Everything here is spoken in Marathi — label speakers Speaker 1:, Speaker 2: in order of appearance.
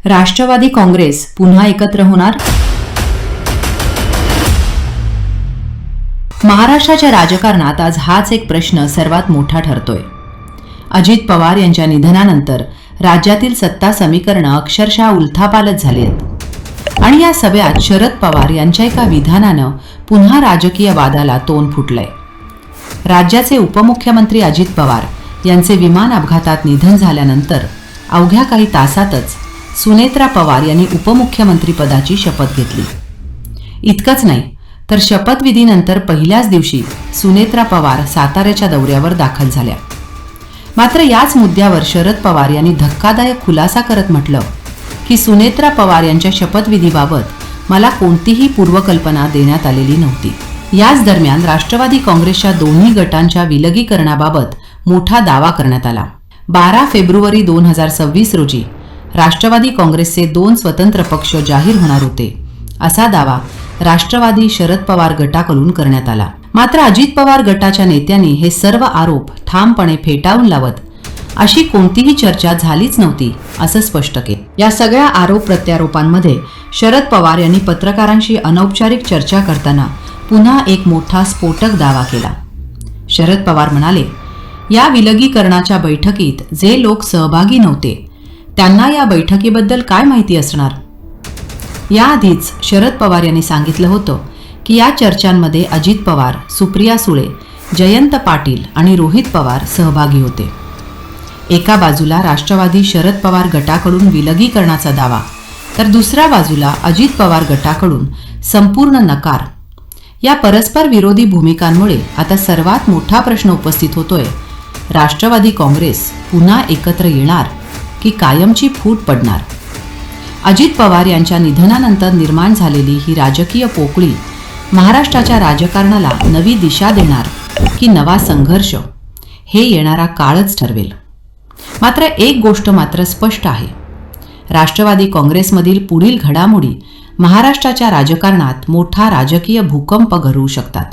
Speaker 1: राष्ट्रवादी काँग्रेस पुन्हा एकत्र होणार? महाराष्ट्राच्या राजकारणात आज हाच एक प्रश्न सर्वात मोठा ठरतोय. अजित पवार यांच्या निधनानंतर राज्यातील सत्ता समीकरणं अक्षरशः उलथापालथ झाली आहेत आणि या सगळ्यात शरद पवार यांच्या एका विधानानं पुन्हा राजकीय वादाला तोंड फुटलंय. राज्याचे उपमुख्यमंत्री अजित पवार यांचे विमान अपघातात निधन झाल्यानंतर अवघ्या काही तासातच सुनेत्रा पवार यांनी उपमुख्यमंत्री पदाची शपथ घेतली. इतकंच नाही तर शपथविधीनंतर पहिल्याच दिवशी सुनेत्रा पवार साताऱ्याच्या दौऱ्यावर दाखल झाल्या. मात्र याच मुद्द्यावर शरद पवार यांनी धक्कादायक खुलासा करत म्हटलं की सुनेत्रा पवार यांच्या शपथविधीबाबत मला कोणतीही पूर्वकल्पना देण्यात आलेली नव्हती. याच दरम्यान राष्ट्रवादी काँग्रेसच्या दोन्ही गटांच्या विलगीकरणाबाबत मोठा दावा करण्यात आला. 12 फेब्रुवारी 2026 रोजी राष्ट्रवादी काँग्रेसचे 2 स्वतंत्र पक्ष जाहीर होणार होते, असा दावा राष्ट्रवादी शरद पवार गटाकडून करण्यात आला. मात्र अजित पवार गटाच्या नेत्यांनी हे सर्व आरोप ठामपणे फेटाळून लावत अशी कोणतीही चर्चा झालीच नव्हती असं स्पष्ट केलं. या सगळ्या आरोप प्रत्यारोपांमध्ये शरद पवार यांनी पत्रकारांशी अनौपचारिक चर्चा करताना पुन्हा एक मोठा स्फोटक दावा केला. शरद पवार म्हणाले, या विलगीकरणाच्या बैठकीत जे लोक सहभागी नव्हते त्यांना या बैठकीबद्दल काय माहिती असणार? याआधीच शरद पवार यांनी सांगितलं होतं की या चर्चांमध्ये अजित पवार, सुप्रिया सुळे, जयंत पाटील आणि रोहित पवार सहभागी होते. एका बाजूला राष्ट्रवादी शरद पवार गटाकडून विलगीकरणाचा दावा, तर दुसऱ्या बाजूला अजित पवार गटाकडून संपूर्ण नकार. या परस्पर विरोधी भूमिकांमुळे आता सर्वात मोठा प्रश्न उपस्थित होतोय, राष्ट्रवादी काँग्रेस पुन्हा एकत्र येणार की कायमची फूट पडणार? अजित पवार यांच्या निधनानंतर निर्माण झालेली ही राजकीय पोकळी महाराष्ट्राच्या राजकारणाला नवी दिशा देणार की नवा संघर्ष, हे येणारा काळच ठरवेल. मात्र एक गोष्ट मात्र स्पष्ट आहे, राष्ट्रवादी काँग्रेसमधील पुढील घडामोडी महाराष्ट्राच्या राजकारणात मोठा राजकीय भूकंप घडवू शकतात.